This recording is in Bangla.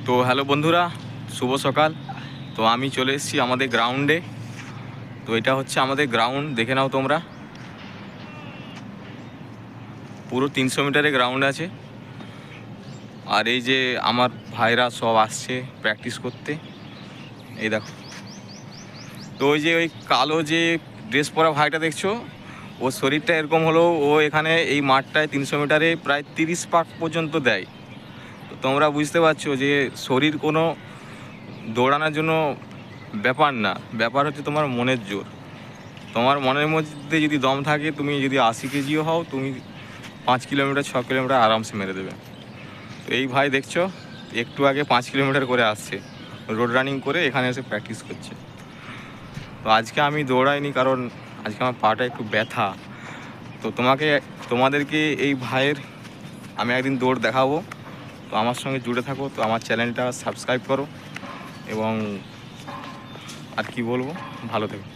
তো হ্যালো বন্ধুরা, শুভ সকাল। তো আমি চলে এসেছি আমাদের গ্রাউন্ডে। তো এটা হচ্ছে আমাদের গ্রাউন্ড, দেখে নাও তোমরা। পুরো 300 মিটারের গ্রাউন্ড আছে। আর এই যে আমার ভাইরা সব আসছে প্র্যাকটিস করতে, এই দেখো। তো ওই যে ওই কালো যে ড্রেস পরা ভাইটা দেখছো, ওর শরীরটা এরকম হলেও ও এখানে এই মাঠটায় 300 মিটারে প্রায় 30 পাক পর্যন্ত দেয়। তো তোমরা বুঝতে পারছো যে শরীর কোনো দৌড়ানোর জন্য ব্যাপার না, ব্যাপার হচ্ছে তোমার মনের জোর। তোমার মনের মধ্যে যদি দম থাকে, তুমি যদি 80 কেজিও হও, তুমি 5 কিলোমিটার 6 কিলোমিটার আরামসে মেরে দেবে। তো এই ভাই দেখছো একটু আগে 5 কিলোমিটার করে আসছে, রোড রানিং করে এখানে এসে প্র্যাকটিস করছে। তো আজকে আমি দৌড়াইনি, কারণ আজকে আমার পাটা একটু ব্যথা। তো তোমাদেরকে এই ভাইয়ের আমি একদিন দৌড় দেখাবো। তো আমার সঙ্গে জুড়ে থাকো, তো আমার চ্যানেলটা সাবস্ক্রাইব করো, এবং আর কি বলবো, ভালো থেকো।